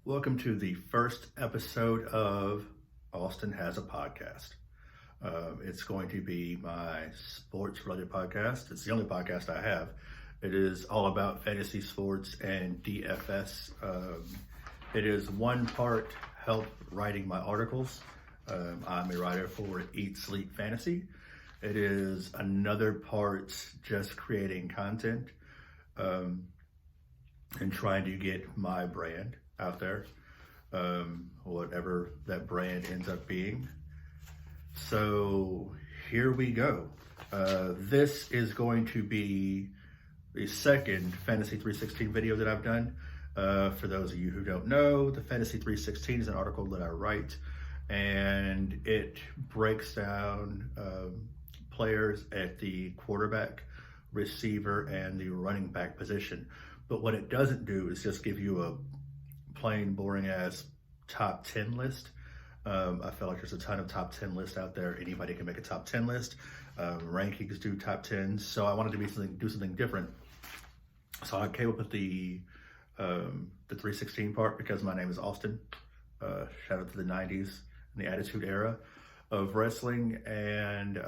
Welcome to the first episode of Austin Has a Podcast. It's going to be my sports-related podcast. It's the only podcast I have. It is all about fantasy sports and DFS. It is one part help writing my articles. I'm a writer for Eat Sleep Fantasy. It is another part just creating content and trying to get my brand out there, whatever that brand ends up being. So here we go. This is going to be the second Fantasy 316 video that I've done. For those of you who don't know, the Fantasy 316 is an article that I write, and it breaks down players at the quarterback, receiver, and the running back position. But what it doesn't do is just give you a plain boring ass top 10 list. I feel like there's a ton of top 10 lists out there. Anybody can make a top 10 list. Rankings do top 10s. So I wanted to do something different. So I came up with the 316 part because my name is Austin. Shout out to the 90s and the Attitude Era of wrestling. And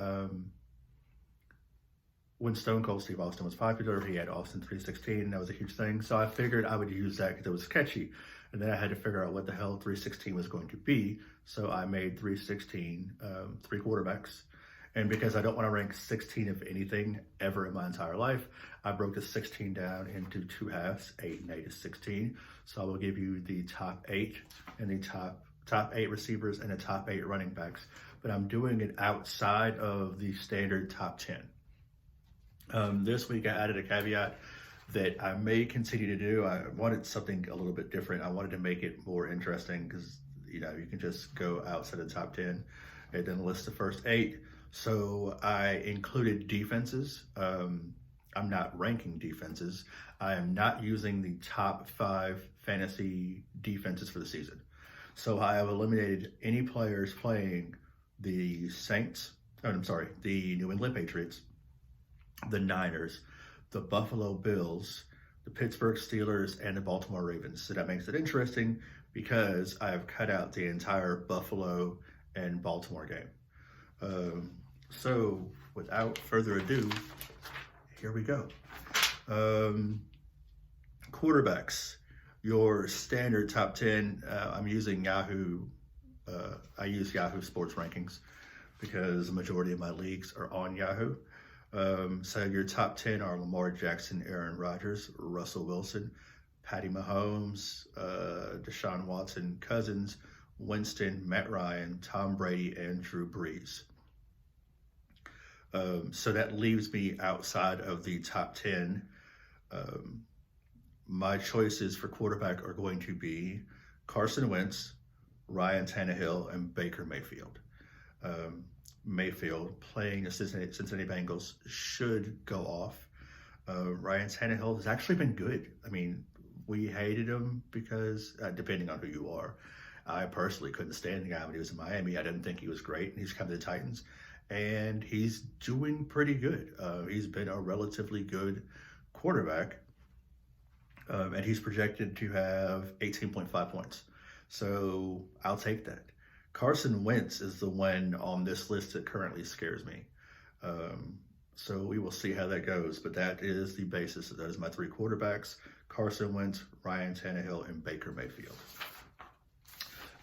when Stone Cold Steve Austin was popular, he had Austin 316, and that was a huge thing. So I figured I would use that because it was catchy. And then I had to figure out what the hell 316 was going to be. So I made 316, three quarterbacks. And because I don't want to rank 16 of anything ever in my entire life, I broke the 16 down into two halves. 8 and 8 is 16. So I will give you the top 8 and the top 8 receivers and the top 8 running backs. But I'm doing it outside of the standard top 10. This week I added a caveat that I may continue to do. I wanted something a little bit different. I wanted to make it more interesting because, you can just go outside the top 10 and then list the first 8. So I included defenses. I'm not ranking defenses. I am not using the top 5 fantasy defenses for the season. So I have eliminated any players playing the the New England Patriots, the Niners, the Buffalo Bills, the Pittsburgh Steelers, and the Baltimore Ravens. So that makes it interesting because I've cut out the entire Buffalo and Baltimore game. So without further ado, here we go. Quarterbacks, your standard top 10. I'm using Yahoo. I use Yahoo Sports Rankings because the majority of my leagues are on Yahoo. So your top 10 are Lamar Jackson, Aaron Rodgers, Russell Wilson, Patty Mahomes, Deshaun Watson, Cousins, Winston, Matt Ryan, Tom Brady, and Drew Brees. So that leaves me outside of the top 10. My choices for quarterback are going to be Carson Wentz, Ryan Tannehill, and Baker Mayfield. Mayfield playing the Cincinnati Bengals should go off. Ryan Tannehill has actually been good. I mean, we hated him because, depending on who you are, I personally couldn't stand the guy when he was in Miami. I didn't think he was great, and he's come to the Titans, and he's doing pretty good. He's been a relatively good quarterback, and he's projected to have 18.5 points. So I'll take that. Carson Wentz is the one on this list that currently scares me. So we will see how that goes, but that is the basis. That is my 3 quarterbacks: Carson Wentz, Ryan Tannehill, and Baker Mayfield.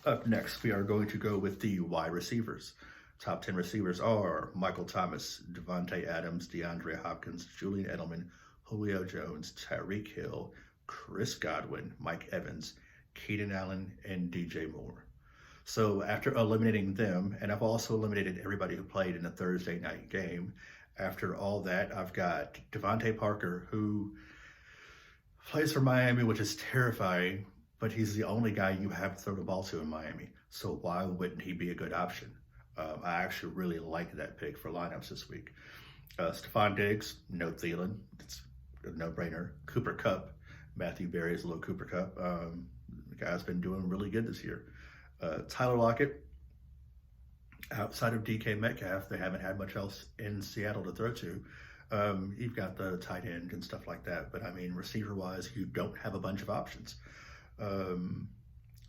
Up next, we are going to go with the wide receivers. Top 10 receivers are Michael Thomas, Devontae Adams, DeAndre Hopkins, Julian Edelman, Julio Jones, Tyreek Hill, Chris Godwin, Mike Evans, Keenan Allen, and DJ Moore. So after eliminating them, and I've also eliminated everybody who played in the Thursday night game, after all that, I've got Devontae Parker, who plays for Miami, which is terrifying, but he's the only guy you have to throw the ball to in Miami. So why wouldn't he be a good option? I actually really like that pick for lineups this week. Stephon Diggs, no Thielen. It's a no-brainer. Cooper Kupp, Matthew Berry's little Cooper Kupp. The guy's been doing really good this year. Tyler Lockett, outside of DK Metcalf, they haven't had much else in Seattle to throw to. You've got the tight end and stuff like that, but I mean, receiver-wise, you don't have a bunch of options.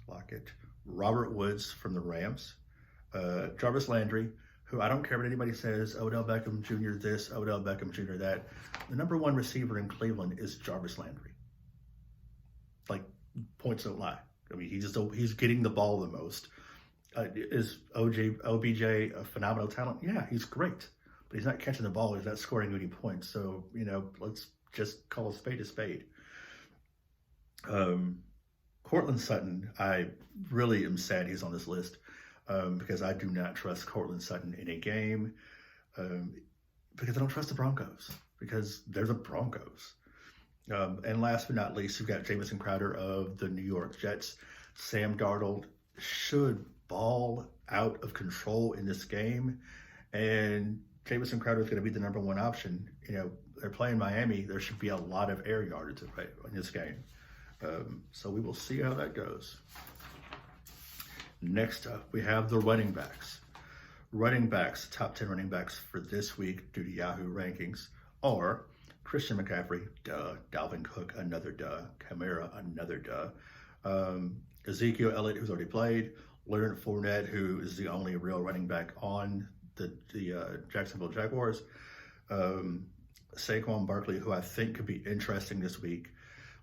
lock it. Robert Woods from the Rams. Jarvis Landry, who I don't care what anybody says, Odell Beckham Jr. this, Odell Beckham Jr. that. The number one receiver in Cleveland is Jarvis Landry. Like, points don't lie. I mean, he's getting the ball the most. Is OBJ a phenomenal talent? Yeah, he's great. But he's not catching the ball. He's not scoring any points. So, let's just call a spade a spade. Courtland Sutton, I really am sad he's on this list because I do not trust Courtland Sutton in a game because I don't trust the Broncos because they're the Broncos. And last but not least, you've got Jamison Crowder of the New York Jets. Sam Darnold should ball out of control in this game, and Jamison Crowder is going to be the number one option. They're playing Miami. There should be a lot of air yardage in this game. So we will see how that goes. Next up, we have the running backs. Top 10 running backs for this week due to Yahoo rankings are Christian McCaffrey, duh. Dalvin Cook, another duh. Kamara, another duh. Ezekiel Elliott, who's already played. Leonard Fournette, who is the only real running back on the Jacksonville Jaguars. Saquon Barkley, who I think could be interesting this week.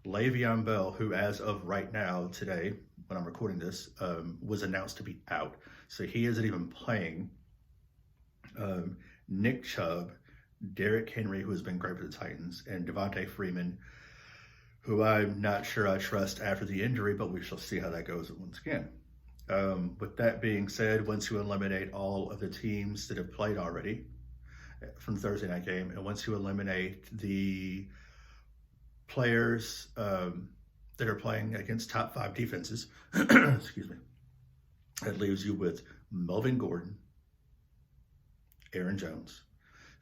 Le'Veon Bell, who as of right now, today, when I'm recording this, was announced to be out. So he isn't even playing. Nick Chubb, Derrick Henry, who has been great for the Titans, and Devontae Freeman, who I'm not sure I trust after the injury, but we shall see how that goes once again. With that being said, once you eliminate all of the teams that have played already from Thursday night game, and once you eliminate the players that are playing against top 5 defenses, excuse me, that leaves you with Melvin Gordon, Aaron Jones,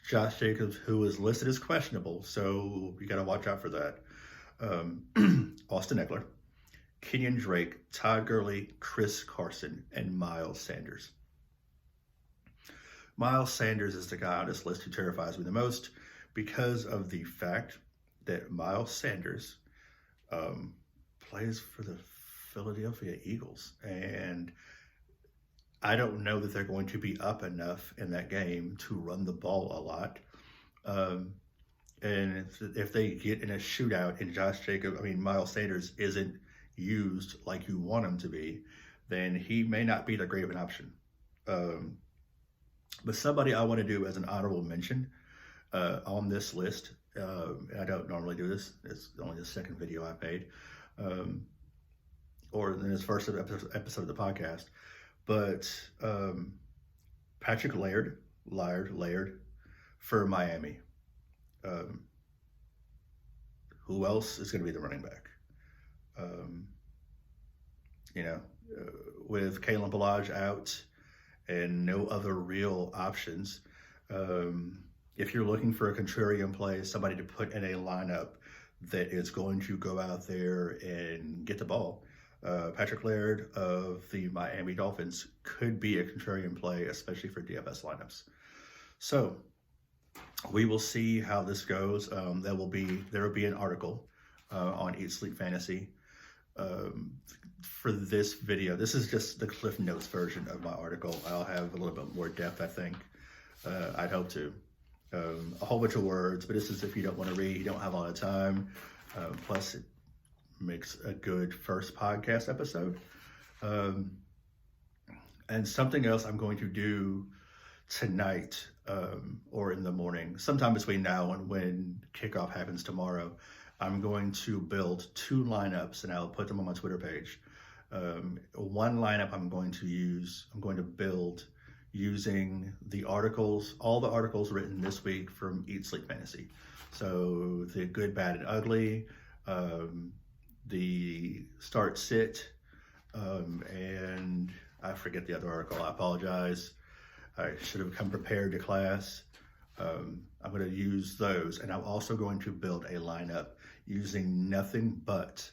Josh Jacobs, who is listed as questionable, so you got to watch out for that. Austin Eckler, Kenyon Drake, Todd Gurley, Chris Carson, and Miles Sanders. Miles Sanders is the guy on this list who terrifies me the most because of the fact that Miles Sanders plays for the Philadelphia Eagles. And I don't know that they're going to be up enough in that game to run the ball a lot. And if they get in a shootout and Miles Sanders isn't used like you want him to be, then he may not be that great of an option. But somebody I want to do as an honorable mention on this list, I don't normally do this, it's only the second video I've made, or in this first episode of the podcast, but Patrick Laird for Miami. Who else is going to be the running back? With Kalen Ballage out and no other real options, if you're looking for a contrarian play, somebody to put in a lineup that is going to go out there and get the ball, Patrick Laird of the Miami Dolphins could be a contrarian play, especially for DFS lineups. So we will see how this goes. There will be an article on Eat Sleep Fantasy for this video. This is just the Cliff Notes version of my article. I'll have a little bit more depth, I think. I'd hope to. A whole bunch of words, but this is if you don't want to read, you don't have a lot of time. Plus, it makes a good first podcast episode. And something else I'm going to do tonight or in the morning, sometime between now and when kickoff happens tomorrow, I'm going to build 2 lineups and I'll put them on my Twitter page. One lineup I'm going to build using the articles, all the articles written this week from Eat Sleep Fantasy. So the good, bad, and ugly, the start sit, and I forget the other article. I apologize. I should have come prepared to class. I'm going to use those, and I'm also going to build a lineup using nothing but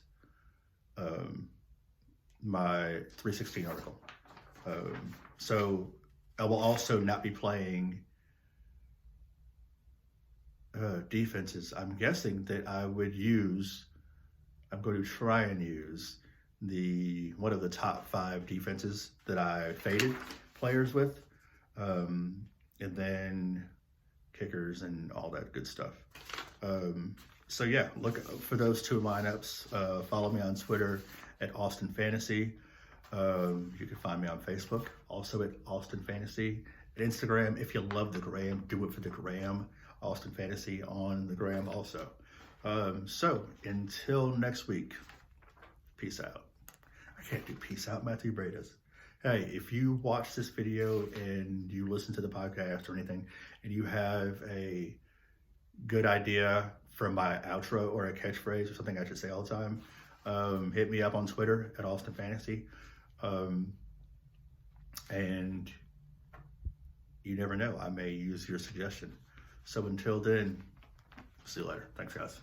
my 316 article. So I will also not be playing defenses. I'm guessing that I'm going to try and use one of the top 5 defenses that I faded players with, and then kickers and all that good stuff. So yeah, look for those 2 lineups. Follow me on Twitter at Austin Fantasy. You can find me on Facebook, also at Austin Fantasy. At Instagram, if you love the gram, do it for the gram. Austin Fantasy on the gram also. So until next week, peace out. I can't do peace out, Matthew Bredas. Hey, if you watch this video and you listen to the podcast or anything, and you have a good idea for my outro or a catchphrase or something I should say all the time, hit me up on Twitter at Austin Fantasy. And you never know, I may use your suggestion. So until then, see you later. Thanks, guys.